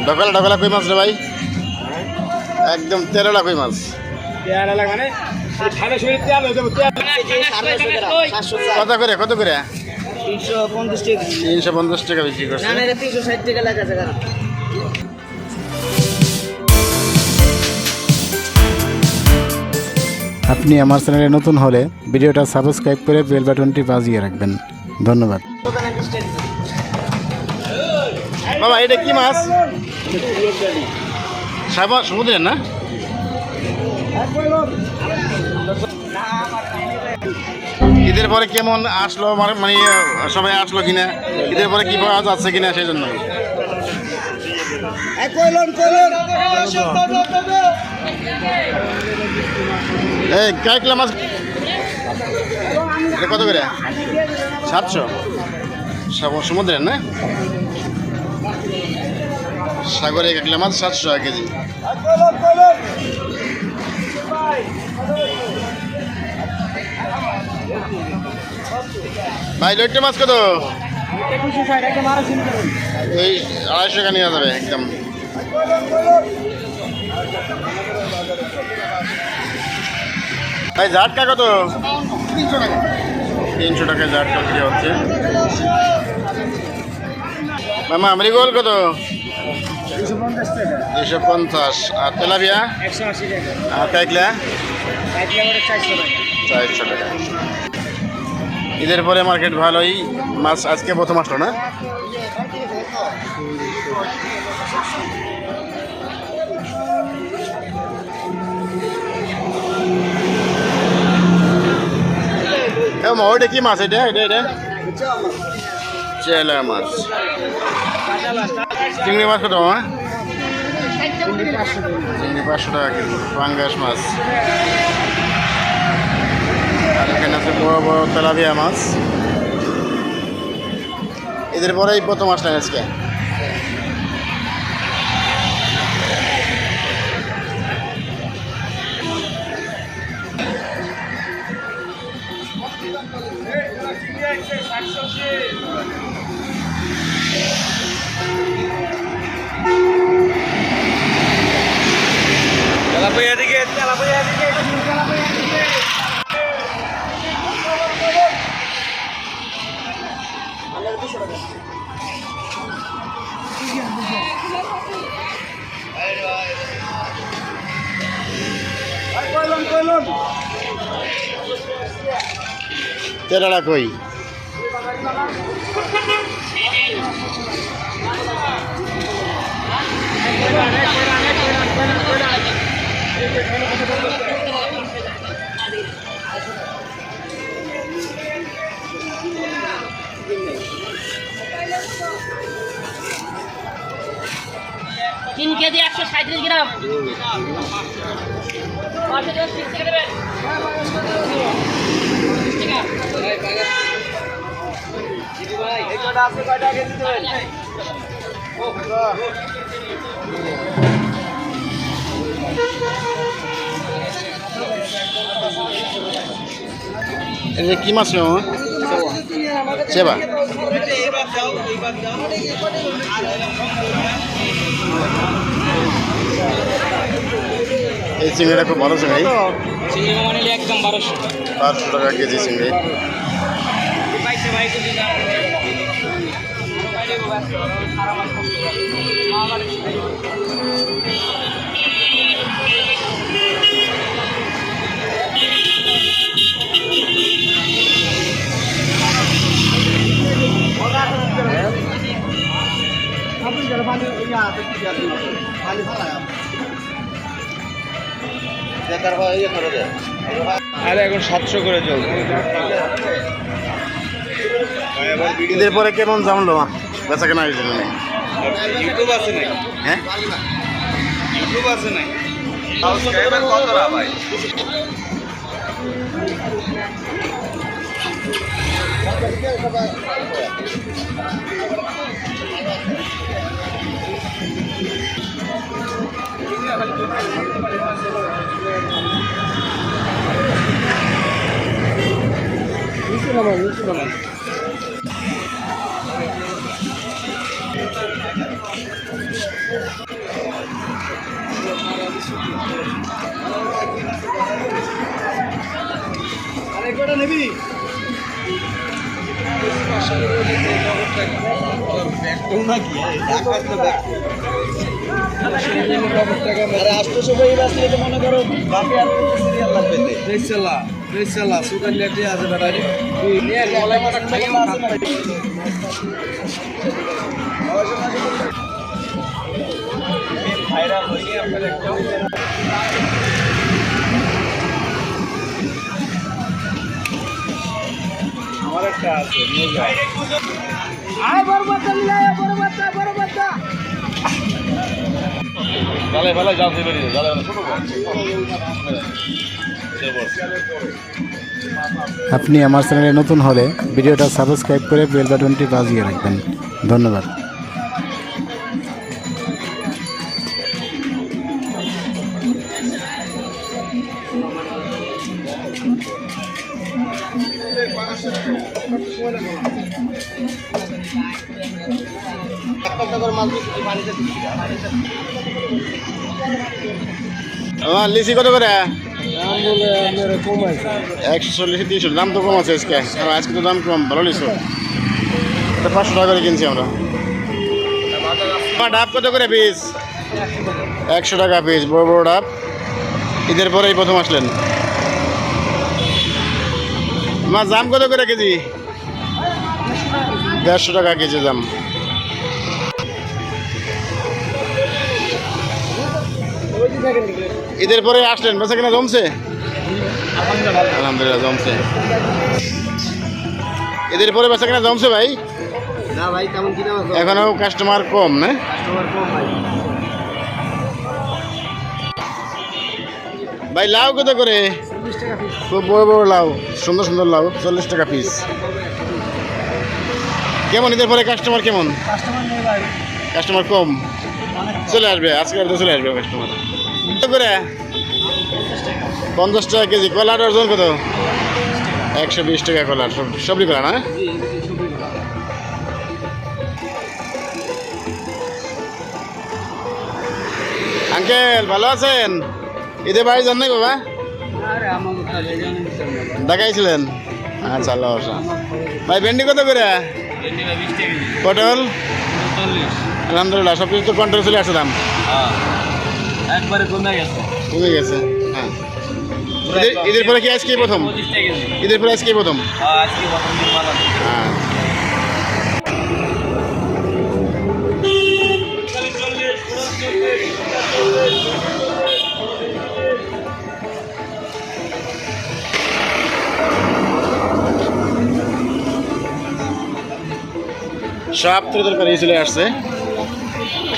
ঢকলা ঢকলা কই মাছ রে ভাই, একদম তেরোলা কই মাছ। কত করে কত করে? 350 টাকা বিক্রি করছে। আপনি আমার চ্যানেলে নতুন হলে ভিডিওটা সাবস্ক্রাইব করে বেল বাটনটি বাজিয়ে রাখবেন। ধন্যবাদ। বাবা এটা কি মাছ? সমুদ্রের না? ঈদের পরে কেমন আসলো, মানে সবাই আসলো কিনা, ঈদের পরে কি পাওয়া যাচ্ছে কিনা সেই জন্য। এই কাইকলা মাছ কত করে? 700 সমুদ্রের না? সাগরে কাইকলা মাছ 700 টাকা কেজি। ভাই লইট্টা মাছ কত? এই 250 টাকা নেওয়া যাবে একদম। ভাই জাটকা কত? 300 টাকায় জাটকা বিক্রি হচ্ছে। মামা মৃগোল কত? 250। আর তেলাপিয়া? 180 টাকা। আর কাইকলা? 400 400 টাকা। টাকা। ঈদের পরে মার্কেট ভালোই, মাছ আজকে প্রথম আসলো না? ওইটা কি মাছ? এটা এটা এটা চেলা মাছ। চিংড়ি মাছ কত মামা? চিংড়ি 500 টাকা কিলো। পাঙ্গাস মাছ। আর এখানে আছে বড় বড় তেলাপিয়া মাছ। এদের পরেই প্রথম আসলেন আজকে। তেরোলা কই? তিন কেজি 137 গ্রাম। এটা কি মাছ রে মামা? চেবা। এই চিংড়িটা খুব ভালো চিংড়ি। চিংড়ি মামা নিলে একদম 1200 টাকা কেজি চিংড়ি। আরে এখন 700 করে চলছে। ঈদের পরে কেমন জানলো বেচা কেনা হয়েছিল? ইউটিউব আছে নাই? হ্যাঁ ইউটিউব আছে নাই? সাবস্ক্রাইবার কতটা ভাই? আমার একটা আছে জালে ফেলে জাল দিয়ে বেরিয়ে জালে ছোট আপনি আমার চ্যানেলে নতুন হলে ভিডিওটা সাবস্ক্রাইব করে বেল বাটনটি বাজিয়ে রাখবেন। ধন্যবাদ। আমার লিচি কত করে? 140-300 দাম তো কম আছে আজকে। আজকে তো দাম কম, ভালো লিচু। 500 টাকা করে কিনছি আমরা। ডাব কত করে পিস? 100 টাকা পিস, বড় বড় ডাব। ঈদের পরেই প্রথম আসলেন। মাছ দাম কত করে কেজি? 150 টাকা কেজি দাম। ঈদের পরে আসলেন, বেচা কিনা জমছে? আলহামদুলিল্লাহ জমছে। ঈদের পরে বেচা কিনা জমছে ভাই? না ভাই, তেমন কিনা এখনো কাস্টমার কম না? ভাই লাউ কত করে? খুব বড় বড় লাউ, সুন্দর সুন্দর লাউ, 40 টাকা পিস। কেমন ঈদের পরে কাস্টমার কেমন? কাস্টমার কম, চলে আসবে আজকে, চলে আসবে কাস্টমার। কত করে? 50 টাকা কেজি। কলা ডজন কত? 120 টাকা কলা, সবজি কলা না? আঙ্কেল ভালো আছেন? ঈদে বাড়ি যান নাই বাবা? দেখাইছিলেন? আচ্ছা আল্লাহ আশা। ভাই ভেন্ডি কত করে? পটল? আলহামদুলিল্লাহ সব কিছু তো কন্ট্রোল চলে আসছে দাম। একবারে কমে গেছে। কমে গেছে, হ্যাঁ। ঈদের পরে কি আজকে প্রথম? ঈদের পরে আজকে প্রথম? আজকে প্রথম দিন মালা। হ্যাঁ। সব তরকারি চলে আসছে,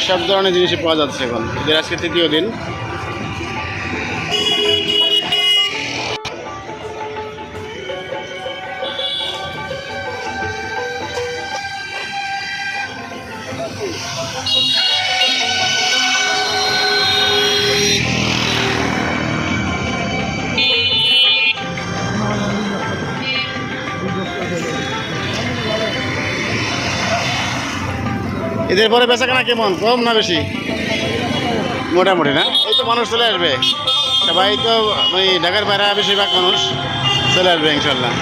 সব ধরনের জিনিসই পাওয়া যাচ্ছে এখন। ঈদের আজকে 3য় দিন। ঈদের পরে বেচাকেনা কেমন, কম না বেশি? মোটামুটি না? এই তো মানুষ চলে আসবে সবাই, তো ওই ঢাকার বাইরে বেশিরভাগ মানুষ চলে আসবে ইনশাল্লাহ।